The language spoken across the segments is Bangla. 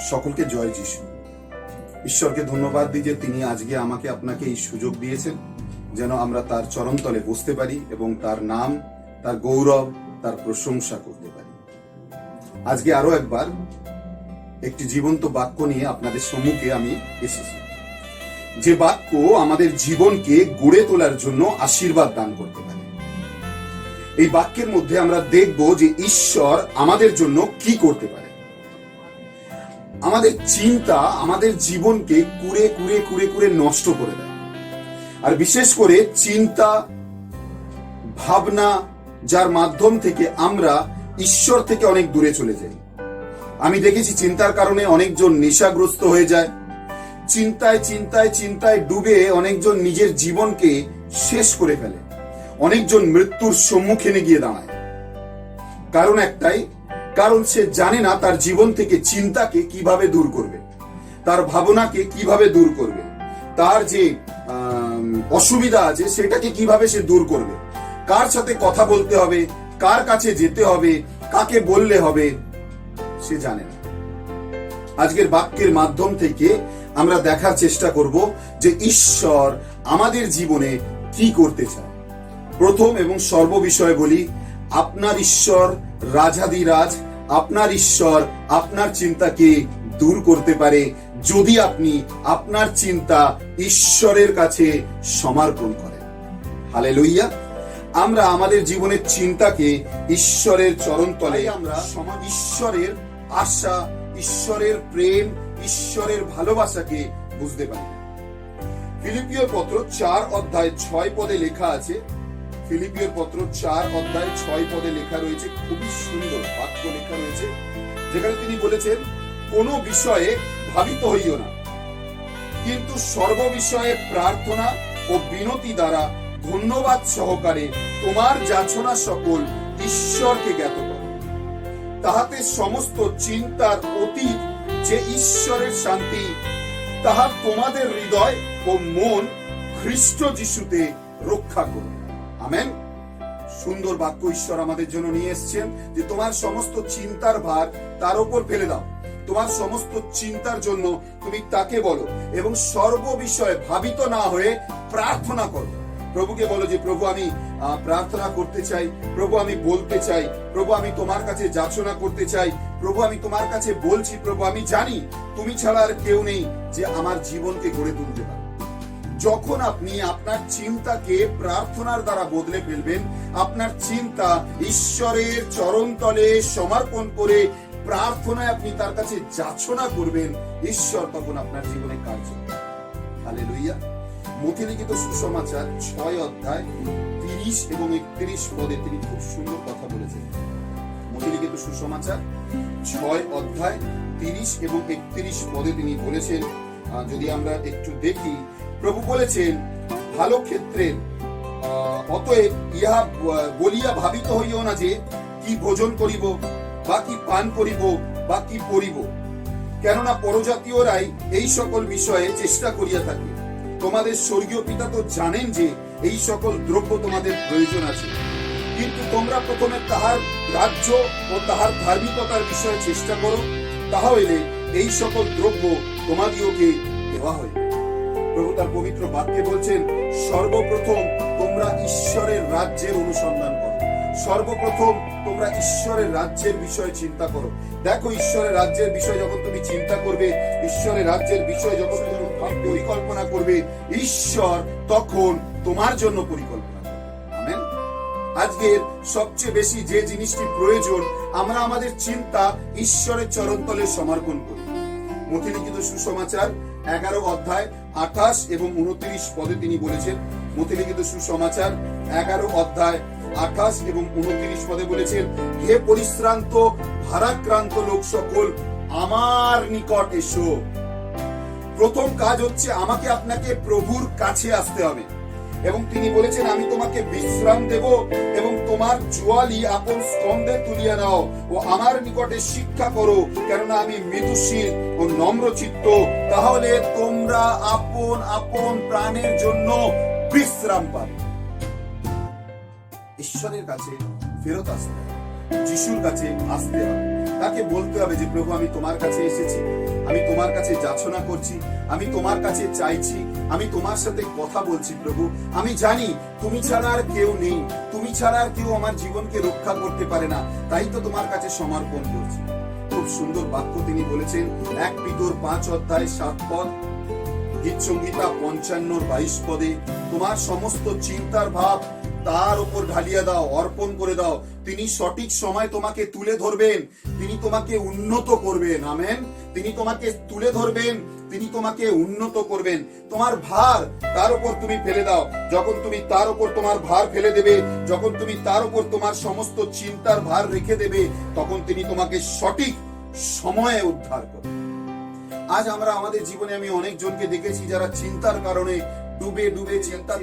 সকলকে জয় যিশু। ঈশ্বরকে ধন্যবাদ দিই যে তিনি আজকে আমাকে আপনাকে এই সুযোগ দিয়েছেন যেন আমরা তার চরণতলে বসতে পারি এবং তার নাম, তার গৌরব, তার প্রশংসা করতে পারি। আজকে আরো একবার একটি জীবন্ত বাক্য নিয়ে আপনাদের সম্মুখে আমি এসেছি, যে বাক্য আমাদের জীবনকে গড়ে তোলার জন্য আশীর্বাদ দান করতে পারে। এই বাক্যের মধ্যে আমরা দেখব যে ঈশ্বর আমাদের জন্য কি করতে পারে। আমাদের চিন্তা আমাদের জীবনকে কুড়ে কুড়ে কুড়ে কুড়ে নষ্ট করে দেয়, আর বিশেষ করে চিন্তা ভাবনা যার মাধ্যম থেকে আমরা ঈশ্বর থেকে অনেক দূরে চলে যাই। আমি দেখেছি চিন্তার কারণে অনেকজন নেশাগ্রস্ত হয়ে যায়, চিন্তায় চিন্তায় চিন্তায় ডুবে অনেকজন নিজের জীবনকে শেষ করে ফেলে, অনেকজন মৃত্যুর সম্মুখীনে গিয়ে দাঁড়ায়। কারণ একটাই, কারণ সে জানে না তার জীবন থেকে চিন্তাকে কিভাবে দূর করবে, তার ভাবনাকে কিভাবে দূর করবে, তার যে অসুবিধা আছে সেটাকে কিভাবে সে দূর করবে, কার সাথে কথা বলতে হবে, কার কাছে যেতে হবে, কাকে বললে হবে, সে জানে না। আজকের বাক্যের মাধ্যম থেকে আমরা দেখার চেষ্টা করব যে ঈশ্বর আমাদের জীবনে কি করতে চায়। প্রথম এবং সর্ববিষয়ে বলি, আপনার ঈশ্বর রাজাধিরাজ, আপনার ঈশ্বর আপনার চিন্তাকে দূর করতে পারে যদি আপনি আপনার চিন্তা ঈশ্বরের কাছে সমর্পণ করেন। হালেলুইয়া। আমরা আমাদের জীবনের চিন্তাকে ঈশ্বরের চরণতলে আমরা ঈশ্বরের আশা, ঈশ্বরের প্রেম, ঈশ্বরের ভালোবাসাকে বুঝতে পারি। ফিলিপিয়র পত্র 4 অধ্যায় 6 পদে লেখা আছে, ফিলিপিয়র পত্র 4 অধ্যায় 6 পদে লেখা রয়েছে, খুবই সুন্দর বাক্য লেখা রয়েছে, যেখানে তিনি বলেছেন, কোনো বিষয়ে ভাবিত হইও না, কিন্তু সর্ববিষয়ে প্রার্থনা ও বিনতি দ্বারা ধন্যবাদ সহকারে তোমার যাচনা সকল ঈশ্বরকে জ্ঞাত করো, তাহাতে সমস্ত চিন্তার অতীত যে ঈশ্বরের শান্তি, তাহা তোমাদের হৃদয় ও মন খ্রিস্ট যিশুতে রক্ষা করো। আমেন। সুন্দর বাক্য ঈশ্বর আমাদের জন্য নিয়ে এসেছেন, যে তোমার সমস্ত চিন্তার ভার তার উপর ফেলে দাও, তোমার সমস্ত চিন্তার জন্য তুমি তাকে বলো, এবং সর্ব বিষয়ে ভাবিত না হয়ে প্রার্থনা করো। প্রভুকে বলো যে প্রভু আমি প্রার্থনা করতে চাই, প্রভু আমি বলতে চাই, প্রভু আমি তোমার কাছে যাচনা করতে চাই, প্রভু আমি তোমার কাছে বলছি, প্রভু আমি জানি তুমি ছাড়া আর কেউ নেই যে আমার জীবনকে গড়ে তুলতে পারে। যখন আপনি আপনার চিন্তাকে প্রার্থনার দ্বারা বদলে ফেলবেন, আপনার চিন্তা ঈশ্বরের চরণতলে সমর্পণ করে প্রার্থনায় আপনি তার কাছে যাচনা করবেন, ঈশ্বর তখন আপনার জীবনে কাজ করবে। হালেলুইয়া। মথি লিখিত সুসমাচার 6 অধ্যায় 30 এবং 31 পদে তিনি খুব সুন্দর কথা বলেছেন। মথি লিখিত সুসমাচার 6 অধ্যায় 30 এবং 31 পদে তিনি বলেছেন, যদি আমরা একটু দেখি, প্রভু বলেছেন, ভালো ক্ষেত্রের অতএব ইহা বলিয়া ভাবিত হইও না যে কি ভোজন করিব, বা কি পান করিব, বা কি পরিব, কেননা পরজাতীয়রাই এই সকল বিষয়ে চেষ্টা করিয়া থাকে। তোমাদের স্বর্গীয় পিতা তো জানেন যে এই সকল দ্রব্য তোমাদের প্রয়োজন আছে, কিন্তু তোমরা প্রথমে তাহার রাজ্য ও তাহার ধার্মিকতার বিষয়ে চেষ্টা করো, তাহা হইলে এই সকল দ্রব্য তোমাদিওকে দেওয়া হইবে। প্রভু তার পবিত্র বাক্যে বলছেন, সর্বপ্রথম তোমরা ঈশ্বরের রাজ্যের অনুসন্ধান করো, সর্বপ্রথম তোমরা ঈশ্বরের রাজ্যের বিষয়ে চিন্তা করো। দেখো, ঈশ্বরের রাজ্যের বিষয়ে যখন তুমি চিন্তা করবে, ঈশ্বরের রাজ্যের বিষয়ে যখন তুমি পরিকল্পনা করবে, ঈশ্বর তখন তোমার জন্য পরিকল্পনা করবে। আমেন। আজকের সবচেয়ে বেশি যে জিনিসটি প্রয়োজন, আমরা আমাদের চিন্তা ঈশ্বরের চরণতলে সমর্পণ করি। মথি লিখিত সুসমাচার 11 অধ্যায় 28 এবং 29 পদে তিনি বলেছেন, মথি লিখিত সুসমাচার 11 অধ্যায় 28 এবং 29 পদে বলেছেন, হে পরিশ্রান্ত ভারাক্রান্ত লোক সকল, আমার নিকট এসো। প্রথম কাজ হচ্ছে আমাকে আপনাকে প্রভুর কাছে আসতে হবে, এবং তিনি বলেছেন, আমি তোমাকে বিশ্রাম দেব এবং তোমার জোয়ালি আপন স্কন্ধে তুলিয়া নাও ও আমার নিকটে শিক্ষা করো, কেননা আমি মৃদুশীল ও নম্রচিত্ত, তাহলে তোমরা আপন আপন প্রাণের জন্য বিশ্রাম পাবে। ঈশ্বরের কাছে ফেরত আসতে হবে। যিশুর কাছে আসতে হবে, তাকে বলতে হবে যে প্রভু আমি তোমার কাছে এসেছি, আমি তোমার কাছে যাচনা করছি, আমি তোমার কাছে চাইছি, আমি তোমার সাথে কথা বলছি প্রভু। আমি জানি তুমি ছাড়া আর কেউ নেই, তুমি ছাড়া আর কেউ আমার জীবনকে রক্ষা করতে পারে না, তাই তো তোমার কাছে সমর্পণ করছি। খুব সুন্দর বাক্য তিনি বলেছেন 1 পিতর 5 অধ্যায় 7 পদ, গীত সংহিতা 55-22 পদে, তোমার সমস্ত চিন্তার ভাব তার উপর ঢালিয়ে দাও, অর্পণ করে দাও, তিনি সঠিক সময় তোমাকে তুলে ধরবেন, তিনি তোমাকে উন্নত করবেন। আমেন। তিনি তোমাকে তুলে ধরবেন, তিনি তোমাকে উন্নত করবেন। তোমার ভার তার উপর তুমি ফেলে দাও। যখন তুমি তার উপর তোমার ভার ফেলে দেবে, যখন তুমি তার উপর তোমার সমস্ত চিন্তার ভার রেখে দেবে, তখন তিনি তোমাকে সঠিক সময়ে উদ্ধার করবেন। আজ আমরা আমাদের জীবনে আমি অনেকজনকে দেখেছি যারা চিন্তার কারণে ডুবে ডুবে চিন্তার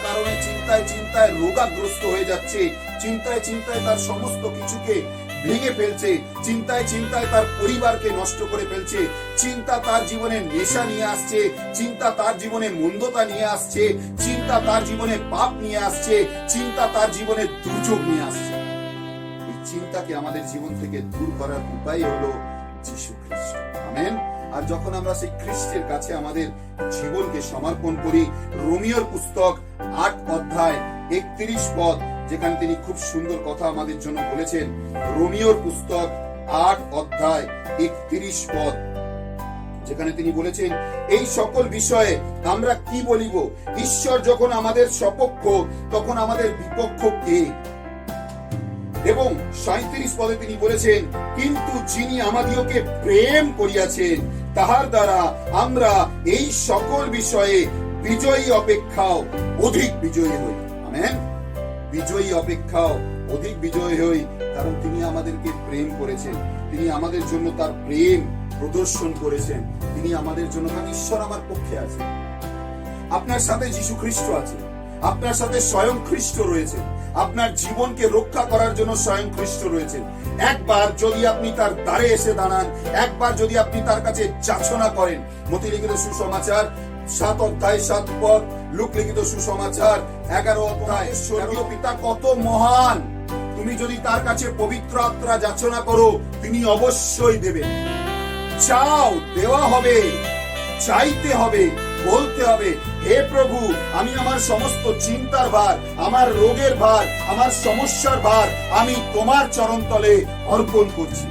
কারণে চিন্তায় রোগাগ্রস্ত হয়ে যাচ্ছে, চিন্তায় তার সমস্ত কিছুকে ভেঙে ফেলছে, চিন্তায় তার পরিবারকে নষ্ট করে ফেলছে, চিন্তা তার জীবনে নেশা নিয়ে আসছে, চিন্তা তার জীবনে মন্দতা নিয়ে আসছে, চিন্তা তার জীবনে পাপ নিয়ে আসছে, চিন্তা তার জীবনে দুর্যোগ নিয়ে আসছে। এই চিন্তাকে আমাদের জীবন থেকে দূর করার উপায় হলো যীশু খ্রিস্ট। আমেন। আর যখন আমরা সেই খ্রিস্টের কাছে আমাদের জীবনকে সমর্পণ করি, রোমিওর পুস্তক 8 অধ্যায় 31 পদ, যেখানে তিনি খুব সুন্দর কথা আমাদের জন্য বলেছেন। রোমিওর পুস্তক 8 অধ্যায় 31 পদ, যেখানে তিনি বলেছেন, এই সকল বিষয়ে আমরা কি বলিব? ঈশ্বর যখন আমাদের সপক্ষ, তখন আমাদের বিপক্ষ কে? এবং 37 পদে তিনি বলেছেন, কিন্তু যিনি আমাদিওকে প্রেম করিয়াছেন, তাহার দ্বারা আমরা এই সকল বিষয়ে বিজয়ী অপেক্ষাও অধিক বিজয়ী হই। আমেন। বিজয়ী অপেক্ষাও অধিক বিজয়ী হই, কারণ তিনি আমাদেরকে প্রেম করেছেন, তিনি আমাদের জন্য তার প্রেম প্রদর্শন করেছেন, তিনি আমাদের জন্য, কারণ ঈশ্বর আমার পক্ষে আছে। আপনার সাথে যীশু খ্রিস্ট আছে, আপনার সাথে স্বয়ং খ্রিস্ট রয়েছে, আপনার জীবনকে রক্ষা করার জন্য স্বয়ং খ্রিস্ট রয়েছে। একবার যদি আপনি তার দ্বারে এসে দাঁড়ান, একবার যদি আপনি তার কাছে যাচনা করেন, মতি লিখিত সুসমাচার 7 অধ্যায় 7 পদ, লুক লিখিত সুসমাচার 11 অধ্যায়, স্বর্গীয় পিতা কত মহান, তুমি যদি তার কাছে পবিত্র আত্মা যাচনা করো, তিনি অবশ্যই দেবেন। চাও, দেওয়া হবে, চাইতে হবে, বলতে হবে, হে প্রভু, আমি আমার সমস্ত চিন্তার ভার, আমার রোগের ভার, আমার সমস্যার ভার আমি তোমার চরণতলে অর্পণ করছি।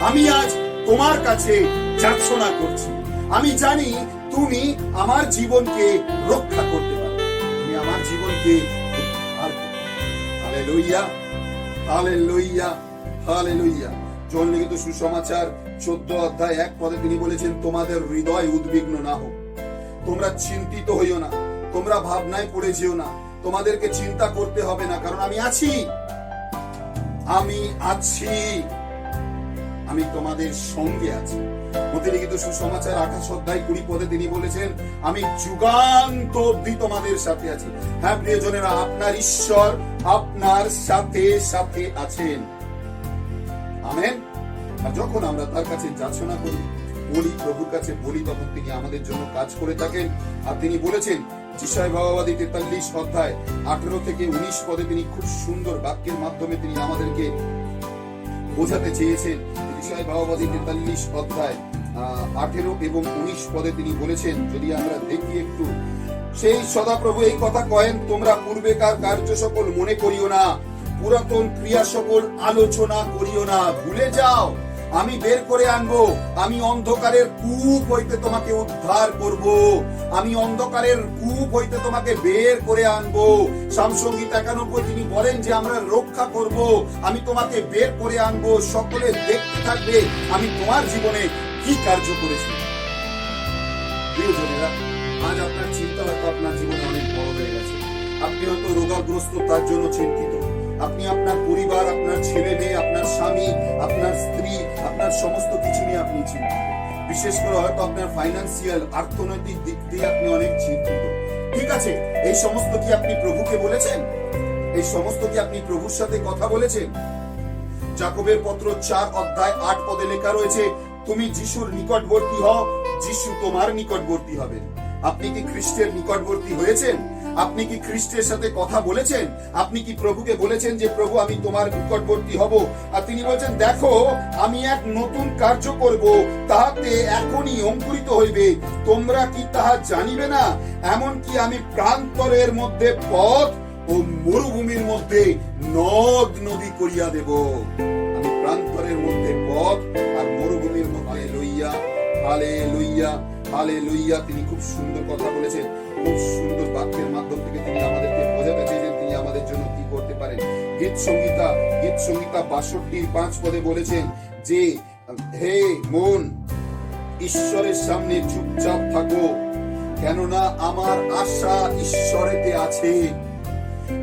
আমি আজ তোমার কাছে যাচনা করছি। আমি জানি তুমি আমার জীবনকে রক্ষা করতে পারো, তুমি আমার জীবনকে উদ্ধার করতে পারো। Hallelujah, hallelujah, hallelujah. জন লিখিত সুসমাচার 14 অধ্যায় 1 পদে তিনি বলেছেন, তোমাদের হৃদয় উদ্বিগ্ন না হোক, তোমরা চিন্তিত হইও না, তোমরা ভাবনায় পড়ে যেও না, তোমাদেরকে চিন্তা করতে হবে না, কারণ আমি আছি, আমি আছি, আমি তোমাদের সঙ্গে আছি। মতি লিখিত সুসমাচার 28 অধ্যায় 20 পদে তিনি বলেছেন, আমি যুগান্ত অবধি তোমাদের সাথে আছি। হ্যাঁ প্রিয়জনেরা, আপনার ঈশ্বর আপনার সাথে সাথে আছেন। আমেন। আর যখন আমরা তার কাছে যাচনা করি, বলি, প্রভুর কাছে বলি, তখন তিনি আমাদের জন্য কাজ করে থাকেন। আর তিনি বলেছেন যিশায়া ভাববাদী 43 অধ্যায় 18 থেকে 19 পদে তিনি খুব সুন্দর বাক্যের মাধ্যমে তিনি আমাদেরকে বোঝাতে চেয়েছেন। যিশায়া ভাববাদী 43 অধ্যায় 18 এবং 19 পদে তিনি বলেছেন, যদি আমরা দেখি একটু, সেই সদাপ্রভু এই কথা কয়েন, তোমরা পূর্বেকার কার্য সকল মনে করিও না, পুরাতন ক্রিয়া সকল আলোচনা করিও না, ভুলে যাও, আমি বের করে আনবো, আমি অন্ধকারের কূপ হইতে তোমাকে উদ্ধার করব, আমি অন্ধকারের কূপ হইতে তোমাকে বের করে আনবো। সামসঙ্গীত 91 তিনি বলেন যে আমরা রক্ষা করব, আমি তোমাকে বের করে আনবো, সকলে দেখতে থাকবে আমি তোমার জীবনে কি কার্য করেছি। প্রিয়জনেরা, আজ আপনার চিন্তা হয়তো আপনার জীবনে অনেক বড় হয়ে গেছে, আপনি হয়তো রোগাগ্রস্ত, তার জন্য চিন্তিত, আপনি আপনার পরিবার, আপনার ছেলে মেয়ে, আপনার স্বামী, আপনার স্ত্রী, আপনার সমস্ত কিছু নিয়ে আপনি চিন্তিত। বিশেষ করে হয়তো আপনার ফাইন্যান্সিয়াল, অর্থনৈতিক দিক দিয়ে আপনি অনেক চিন্তিত। ঠিক আছে, এই সমস্ত কি আপনি প্রভুকে বলেছেন? এই সমস্ত কি আপনি প্রভুর সাথে কথা বলেছেন? যাকোবের পত্র 4 অধ্যায় 8 পদে লেখা রয়েছে, তুমি যিশুর নিকটবর্তী হও, যিশু তোমার নিকটবর্তী হবে। আপনি কি খ্রিস্টের নিকটবর্তী হয়েছেন? আপনি কি খ্রিস্টের সাথে কথা বলেছেন? আপনি কি প্রভুকে বলেছেন যে প্রভু আমি তোমার নিকটবর্তী হব? আর তিনি বলছেন দেখো আমি এক নতুন কার্য করব, তাহাতে এখনই অঙ্কুরিত হইবে, তোমরা কি তাহা জানিবে না? এমন কি আমি প্রান্তরের মধ্যে পথ ও মরুভূমির মধ্যে নদ নদী করিয়া দেব। আমি প্রান্তরের মধ্যে পথ আর মরুভূমির মধ্যে লইয়া, হালেলুইয়া হালেলুইয়া। তিনি খুব সুন্দর কথা বলেছেন, খুব সুন্দর বাক্যের মাধ্যম থেকে তিনি আমাদেরকে বোঝাতে চেয়েছেন তিনি আমাদের জন্য কি করতে পারেন। গীত সংহিতা 62:5 পদে বলেছেন যে হে মন, ঈশ্বরের সামনে চুপচাপ থাকো, কেননা আমার আশা ঈশ্বরেতে আছে,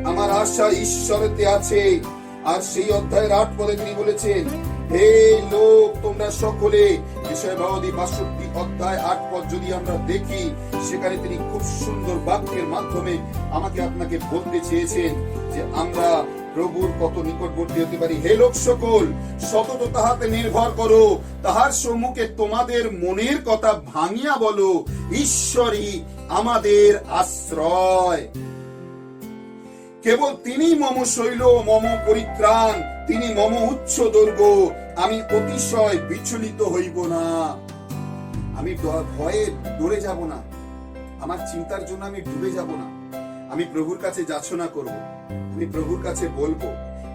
আমার আশা ঈশ্বরেতে আছে। আর সেই অধ্যায়ের 8 পদে তিনি বলেছেন হে লোক তোমরা সকলে, বিষয়বাদী 62:8 পদ যদি আমরা দেখি, সেখানে তিনি খুব সুন্দর বাক্যের মাধ্যমে আমাকে আপনাকে বলতে চেয়েছেন যে আমরা প্রভুর কত নিকটবর্তী হতে পারি। হে লোক সকল, সতত তাহাতে নির্ভর করো, তাহার সম্মুখে তোমাদের মনের কথা ভাঙিয়া বলো, ঈশ্বরই আমাদের আশ্রয়। কেবল তিনি মম শৈল, মম পরিত্রাণ, তিনি মম উচ্চ দুর্গ, আমি অতিশয় বিচলিত হইব না। আমি ভয়ে ডরে যাব না, আমার চিন্তার জন্য আমি ডুবে যাব না। আমি প্রভুর কাছে যাচনা করব, আমি প্রভুর কাছে বলবো,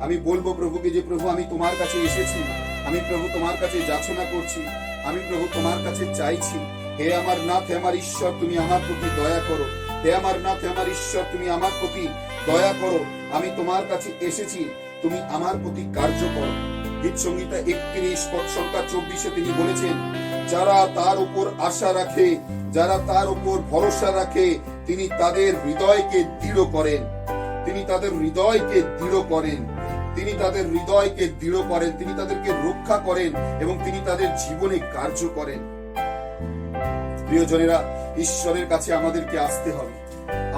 আমি বলবো প্রভুকে যে প্রভু আমি তোমার কাছে এসেছি, আমি প্রভু তোমার কাছে যাচনা করছি, আমি প্রভু তোমার কাছে চাইছি। হে আমার নাথ, হে আমার ঈশ্বর, তুমি আমার প্রতি দয়া করো। হে আমার নাথ, হে আমার ঈশ্বর, তুমি আমার প্রতি দয়া করো। আমি তোমার কাছে এসেছি, তুমি আমার প্রতি কার্য করো। গীত সংহিতা 31:24 তিনি বলেছেন যারা তার উপর আশা রাখে, যারা তার উপর ভরসা রাখে, তিনি তাদের হৃদয়কে দৃঢ় করেন, তিনি তাদের হৃদয়কে দৃঢ় করেন, তিনি তাদের হৃদয়কে দৃঢ় করেন, তিনি তাদেরকে রক্ষা করেন এবং তিনি তাদের জীবনে কার্য করেন। প্রিয়জনেরা, ঈশ্বরের কাছে আমাদেরকে আসতে হবে,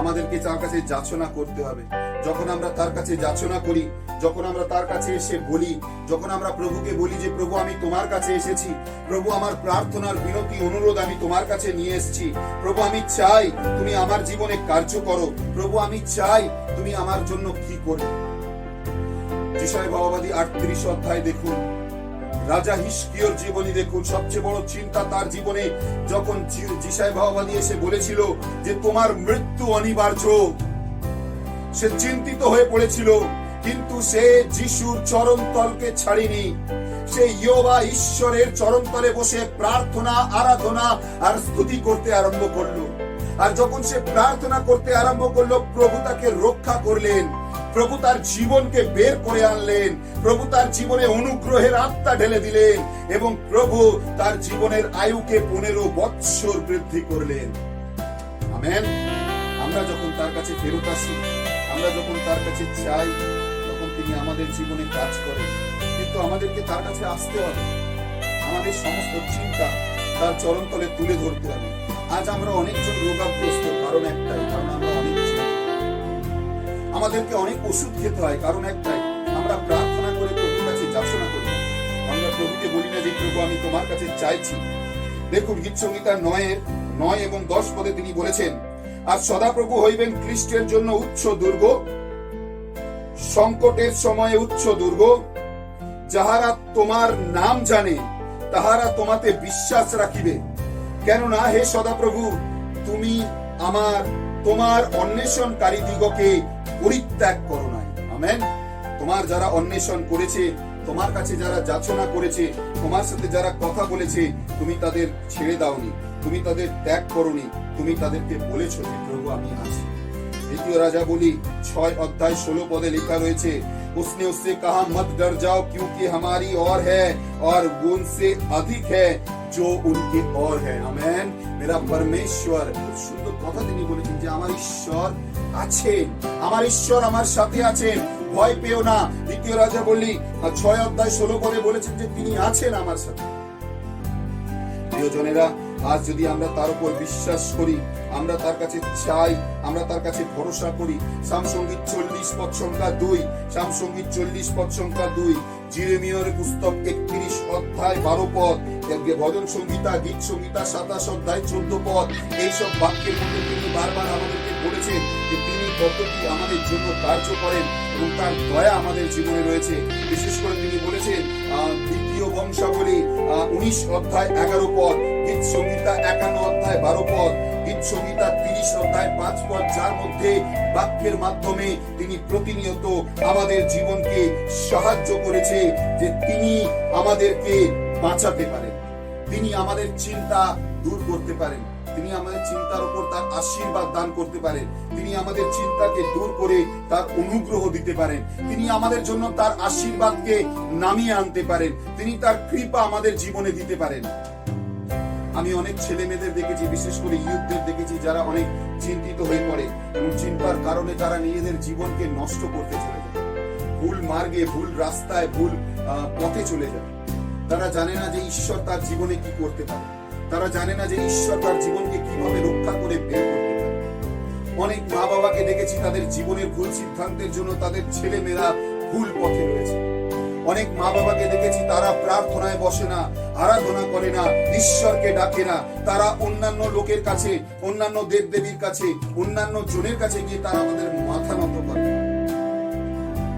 আমাদেরকে তার কাছে যাচনা করতে হবে। যখন আমরা তার কাছে যাচনা করি, যখন আমরা তার কাছে এসে বলি, যখন আমরা প্রভুকে বলি যে প্রভু আমি তোমার কাছে এসেছি, প্রভু আমার প্রার্থনার বিনতি অনুরোধ আমি তোমার কাছে নিয়ে এসেছি, প্রভু আমি চাই তুমি আমার জীবনে কার্য করো, প্রভু আমি চাই তুমি আমার জন্য কি করবে। যিশায়া ভাববাদী 38 অধ্যায় দেখুন, রাজা হিজকিয়র জীবনী দেখুন। সবচেয়ে বড় চিন্তা তার জীবনে, যখন যিশায়া ভাববাদী এসে বলেছিল যে তোমার মৃত্যু অনিবার্য, সে চিন্তিত হয়ে পড়েছিল, কিন্তু সে যিশুর চরণতলকে ছাড়েনি। সে ইয়োবা ঈশ্বরের চরণতলে বসে প্রার্থনা, আরাধনা আর স্তুতি করতে আরম্ভ করলো। আর যখন সে প্রার্থনা করতে আরম্ভ করলো, প্রভু তাকে রক্ষা করলেন, প্রভু তার জীবনকে বের করে আনলেন, প্রভু তার জীবনে অনুগ্রহের আত্মা ঢেলে দিলেন এবং প্রভু তার জীবনের আয়ুকে 15 বৎসর বৃদ্ধি করলেন। আমেন। আমরা যখন তার কাছে ফেরত আসি, আমরা যখন তার কাছে চাই, তখন তিনি আমাদের জীবনে কাজ করেন। কিন্তু আমাদেরকে তার কাছে আসতে হবে, আমাদের সমস্ত চিন্তা তার চরণতলে তুলে ধরতে হবে। আজ আমরা অনেকজন রোগাগ্রস্ত, কারণ একটাই, কারণ আমরা অনেক আমাদেরকে অনেক ওষুধ খেতে হয়, কারণ একটাই, আমরা প্রার্থনা করে প্রভুর কাছে যাচনা করি, আমরা প্রভুকে বলি না যে প্রভু আমি তোমার কাছে চাইছি। দেখুন গীত সংহিতা 9 এবং 10 পদে তিনি বলেছেন আর সদাপ্রভু হইবেন খ্রিস্টের জন্য উচ্চ দুর্গ, সংকটের সময়ে উচ্চ দুর্গ, যাহারা তোমার নাম জানে তাহারা তোমাতে বিশ্বাস রাখিবে। কেননা হে সদাপ্রভু, তুমি তোমার অন্বেষণকারী দিগকে পরিত্যাগ করো নাই। আমেন। তোমার যারা অন্বেষণ করেছে, তোমার কাছে যারা যাচনা করেছে, তোমার সাথে যারা কথা বলেছে, তুমি তাদের ছেড়ে দাওনি, তুমি তাদের ত্যাগ করোনি, তুমি তাদেরকে বলেছো যে প্রভু আমি আছি। দ্বিতীয় রাজাবলী 6:16 পদে লেখা রয়েছে उसने उससे कहा मत डर जाओ क्योंकि हमारी और है और वो उनसे अधिक है जो उनके और है। आमेन। मेरा परमेश्वर, খুব সুন্দর কথা তিনি বলেছেন যে আমার ঈশ্বর আছেন, আমার ঈশ্বর আমার সাথে আছেন, ভয় পেও না। দ্বিতীয় রাজাবলী 6:16 পদে বলেছেন যে তিনি আছেন আমার সাথে। প্রিয়জনেরা, আজ যদি আমরা তার উপর বিশ্বাস করি, আমরা তার কাছে চাই, আমরা তার কাছে ভরসা করি। সামসঙ্গীত 40 পদ সংখ্যা 2, সামসঙ্গীত 40 পদ সংখ্যা 2, জিরেমিয়ার পুস্তক 31 অধ্যায় 12 পদ, ভজন সংহিতা, গীত সংহিতা 27 অধ্যায় 14 পদ, এইসব বাক্যের মধ্যে তিনি বারবার আমাদেরকে বলেছেন বলেছেন যে তিনি কতটি আমাদের জন্য কার্য করেন এবং তার দয়া আমাদের জীবনে রয়েছে। বিশেষ করে তিনি বলেছেন দ্বিতীয় বংশাবলী 19 অধ্যায় 11 পদ, গীত সংহিতা 51 অধ্যায় 12 পদ, গীত সংহিতা 30 অধ্যায় 5 পদ, যার মধ্যে বাক্যের মাধ্যমে তিনি প্রতিনিয়ত আমাদের জীবনকে সাহায্য করেছে যে তিনি আমাদেরকে বাঁচাতে পারেন, তিনি আমাদের চিন্তা দূর করতে পারেন, তিনি আমাদের চিন্তার উপর তার আশীর্বাদ দান করতে পারেন, তিনি আমাদের চিন্তাকে দূর করে তার অনুগ্রহ দিতে পারেন, তিনি আমাদের জন্য তার আশীর্বাদকে নামিয়ে আনতে পারেন, তিনি তার কৃপা আমাদের জীবনে দিতে পারেন। আমি অনেক ছেলে মেয়েদের দেখেছি, বিশেষ করে ইয়ুথদের দেখেছি, যারা অনেক চিন্তিত হয়ে পড়ে এবং চিন্তার কারণে তারা নিজেদের জীবনকে নষ্ট করতে চলে যায়, ভুল মার্গে, ভুল রাস্তায়, ভুল পথে চলে যায়। তারা জানে না যে ঈশ্বর তার জীবনে কি করতে পারে, তারা জানে না যে ঈশ্বর তার জীবনকে কিভাবে রক্ষা করে বের করতে পারে। অনেক মা বাবাকে দেখেছি তাদের জীবনের ভুল সিদ্ধান্তের জন্য তাদের ছেলে মেয়েরা ভুল পথে রয়েছে। অনেক মা বাবাকে দেখেছি তারা প্রার্থনায় বসে না, আরাধনা করে না, ঈশ্বরকে ডাকে না, তারা অন্যান্য লোকের কাছে, অন্যান্য দেব দেবীর কাছে, অন্যান্য জনের কাছে গিয়ে তারা আমাদের মাথা নত করে,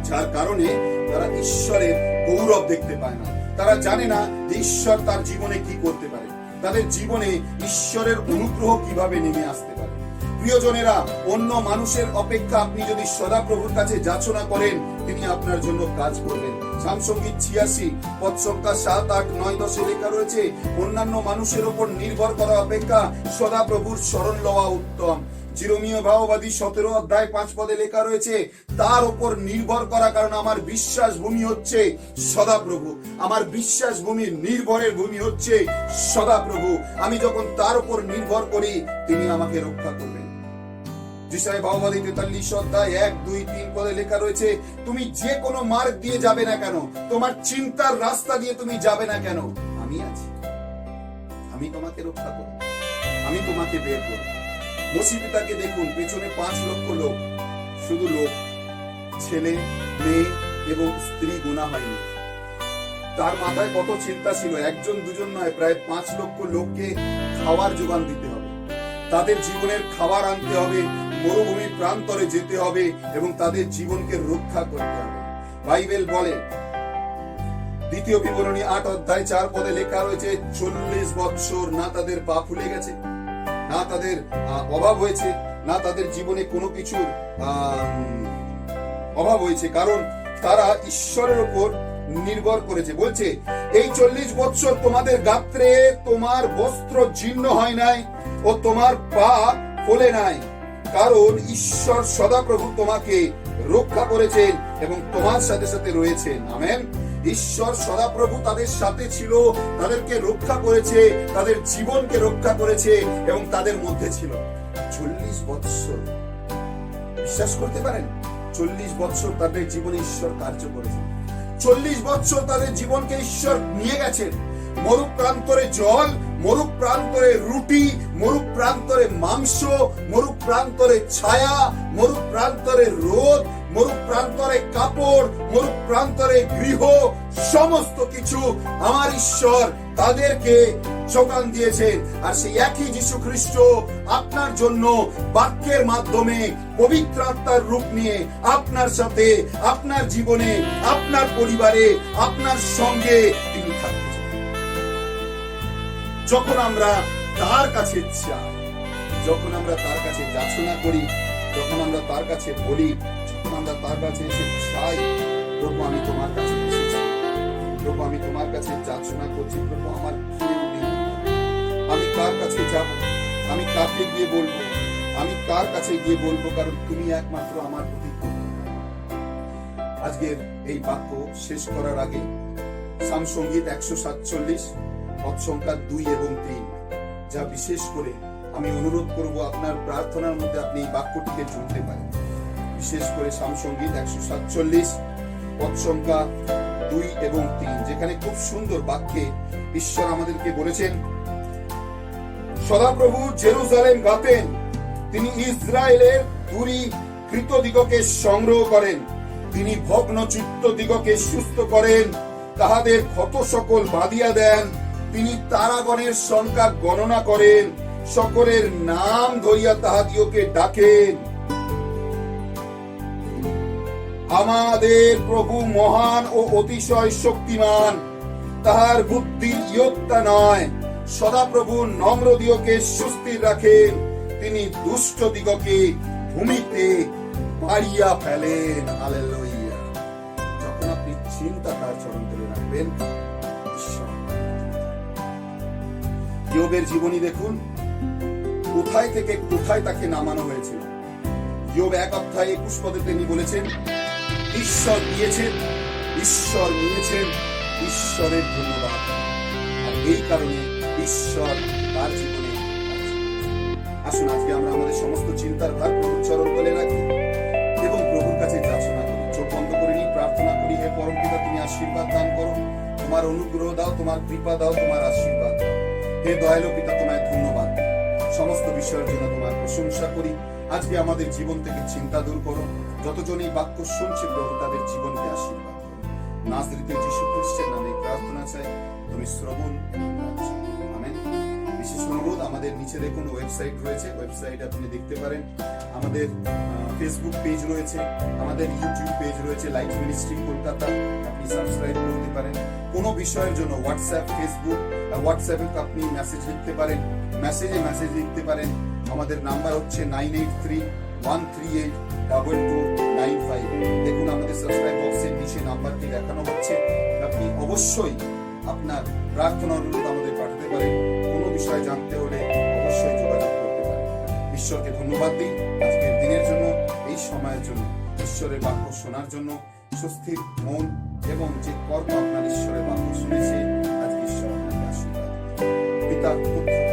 যার কারণে তারা ঈশ্বরের গৌরব দেখতে পায় না। তারা জানে না যে ঈশ্বর তার জীবনে কি করতে পারে, তাদের জীবনে ঈশ্বরের অনুগ্রহ কিভাবে নেমে আসতে পারে। প্রিয়জনেরা, অন্য মানুষের অপেক্ষা আপনি যদি সদাপ্রভুর কাছে যাচনা করেন, তিনি আপনার জন্য কাজ করবেন। সামসঙ্গীত 86 পদ সংখ্যা 7, 8, 9, 10 লেখা রয়েছে, অন্যান্য মানুষের উপর নির্ভর করা অপেক্ষা সদাপ্রভুর শরণ লওয়া উত্তম। জিরোমীয় ভাববাদী 17 অধ্যায় 5 পদে লেখা রয়েছে, তার উপর নির্ভর করা, কারণ আমার বিশ্বাস ভূমি হচ্ছে সদাপ্রভু, আমার বিশ্বাস ভূমি, নির্ভরের ভূমি হচ্ছে সদাপ্রভু। আমি যখন তার উপর নির্ভর করি, তিনি আমাকে রক্ষা করবেন। যিশায়া ভাববাদী 43 অধ্যায় 1, 2, 3 পদে লেখা রয়েছে, তুমি যে কোনো মার্গ দিয়ে যাবে না কেন, তোমার চিন্তার রাস্তা দিয়ে তুমি যাবে না কেন, আমি আছি, আমি তোমাকে রক্ষা করব, আমি তোমাকে বের করব। মসি পিতাকে দেখুন, পেছনে 5 লক্ষ লোক, শুধু লোক, ছেলে, মেয়ে এবং স্ত্রী গোনা হয়নি। তার মাথায় কত চিন্তা ছিল, একজন দুজন নয়, প্রায় 5 লক্ষ লোককে খাওয়ার যোগান দিতে হবে, তাদের জীবনের খাবার আনতে হবে, মরুভূমি প্রান্তরে যেতে হবে এবং তাদের জীবনকে রক্ষা করতে হবে। বাইবেল বলে, দ্বিতীয় বিবরণী 8 অধ্যায় 4 পদে লেখা রয়েছে, 40 বৎসর না তাদের পা ফুলে গেছে, না তাদের অভাব হয়েছে, না তাদের জীবনে কোনো কিছুর অভাব হয়েছে, কারণ তারা ঈশ্বরের উপর নির্ভর করেছে। বলছে, এই 40 বৎসর তোমাদের গাত্রে তোমার বস্ত্র জীর্ণ হয় নাই ও তোমার পা ফলে নাই, কারণ ঈশ্বর সদাপ্রভু তোমাকে রক্ষা করেছেন এবং তোমার সাথে সাথে রয়েছেন। আমেন। ঈশ্বর সদাপ্রভু তাদের সাথে ছিল, তাদেরকে রক্ষা করেছে, তাদের জীবনকে রক্ষা করেছে এবং তাদের মধ্যে ছিল। 40 বৎসর, বিশ্বাস করতে পারেন? 40 বৎসর তাদের জীবনে ঈশ্বর কার্য করেছে। 40 বৎসর তাদের জীবনকে ঈশ্বর নিয়ে গেছেন। মরুক প্রান্তরে জল, মরুক প্রান্তরে রুটি, মরুক প্রান্তরে মাংস, মরুক প্রান্তরে ছায়া, মরুক প্রান্তরে রোদ, মরুক প্রান্তরে কাপড়, মরুক প্রান্তরে গৃহ, সমস্ত কিছু আমার ঈশ্বর তাদেরকে যোগান দিয়েছেন। আর সেই একই যীশু খ্রিস্ট আপনার জন্য বাক্যের মাধ্যমে পবিত্র আত্মার রূপ নিয়ে আপনার সাথে, আপনার জীবনে, আপনার পরিবারে, আপনার সঙ্গে তিনি থাকতে চান। যখন আমরা তার কাছে চাই, যখন আমরা তার কাছে যাচনা করি, যখন আমরা তার কাছে বলি, যখন আমরা তার কাছে এসে চাই, প্রভু আমি তোমার কাছে এসেছি, প্রভু আমি তোমার কাছে যাচনা করছি, প্রভু আমার আমি কার কাছে যাব, আমি কাকে গিয়ে বলবো, আমি কার কাছে গিয়ে বলবো, কারণ তুমি একমাত্র আমার প্রতিজ্ঞা। আজকের এই বাক্য শেষ করার আগে সামসঙ্গীত 147 পদ সংখ্যা 2 এবং 3, যা বিশেষ করে আমি অনুরোধ করব আপনার প্রার্থনার মধ্যে আপনি এই বাক্যটিকে জুড়তে পারেন। বিশেষ করে সামসঙ্গীত 147 পদ সংখ্যা 2 এবং 3, যেখানে খুব সুন্দর বাক্যে ঈশ্বর আমাদেরকে বলেছেন, সদাপ্রভু জেরুজালেম গাতেন, তিনি ইসরায়েলের দূরীকৃত দিগকে সংগ্রহ করেন, তিনি ভগ্ন চিত্ত দিগকে সুস্থ করেন, তাহাদের ক্ষত সকল বাঁধিয়া দেন, তিনি তারাগণের সংখ্যা গণনা করেন, সকলের নাম ধরিয়া তাহাদিওকে ডাকেন। আমাদের প্রভু মহান ও অতিশয় শক্তিমান, তাহার বুদ্ধি ইয়ত্তা নয়। সদাপ্রভু নম্র দিগকে সুস্থির রাখেন, তিনি দুষ্ট দিগকে ভূমিতে পাড়িয়া ফেলেন। হালেলুয়া। যখন আপনি চিন্তা তার চরণ তলে রাখবেন, ঈশ্বর। ইয়োবের জীবনী দেখুন, কোথায় থেকে কোথায় তাকে নামানো হয়েছিল। ইয়োব 1:21 তিনি বলেছেন, ঈশ্বর দিয়েছেন, ঈশ্বর নিয়েছেন, ঈশ্বরের ধন্যবাদ। আর এই কারণে ঈশ্বর তার জীবনে। আসুন আজকে আমরা আমাদের সমস্ত চিন্তার ভার প্রভুর চরণ তলে রাখি এবং প্রভুর কাছে যাচনা করি। চোখ বন্ধ করে নিই, প্রার্থনা করি। হে পরম পিতা, তুমি আশীর্বাদ দান করো, তোমার অনুগ্রহ দাও, তোমার কৃপা দাও, তোমার আশীর্বাদ দাও। হে দয়ালু পিতা, তোমায় ধন্যবাদ। সমস্ত বিষয়ের জন্য তোমার প্রশংসা করি। আজকে আমাদের জীবন থেকে চিন্তা দূর করো। যতজন এই বাক্য শুনছে প্রভু, তাদের জীবনকে আশীর্বাদ করো। নাজরেথে যীশু খ্রিস্টের নামে প্রার্থনা চাই, তুমি শ্রবণ এবং রাজ্য। আমেন। বিশেষ অনুরোধ, আমাদের নিচে দেখুন ওয়েবসাইট রয়েছে, ওয়েবসাইট আপনি দেখতে পারেন। আমাদের ফেসবুক পেজ রয়েছে, আমাদের ইউটিউব পেজ রয়েছে, লাইট মিনিস্ট্রি কলকাতা, আপনি সাবস্ক্রাইব করতে পারেন। কোনো বিষয়ের জন্য হোয়াটসঅ্যাপ, ফেসবুক, হোয়াটসঅ্যাপে আপনি মেসেজ লিখতে পারেন, মেসেজ লিখতে পারেন। আমাদের নাম্বার হচ্ছে 9831382295। দেখুন আমাদের সাবস্ক্রাইব বক্সের নিচে নাম্বারটি দেখানো হচ্ছে। আপনি অবশ্যই আপনার প্রার্থনা অনুরোধ আমাদের পাঠাতে পারেন। কোনো বিষয় জানতে হলে অবশ্যই যোগাযোগ করতে পারেন। ঈশ্বরকে ধন্যবাদ দিই আজকের দিনের জন্য, এই সময়ের জন্য, ঈশ্বরের বাক্য শোনার জন্য। সুস্থির মন এবং যে কর্ম আপনার ঈশ্বরের বাক্য শুনেছে, আজকে ঈশ্বর আপনাকে আশীর্বাদ। পিতা, পুত্র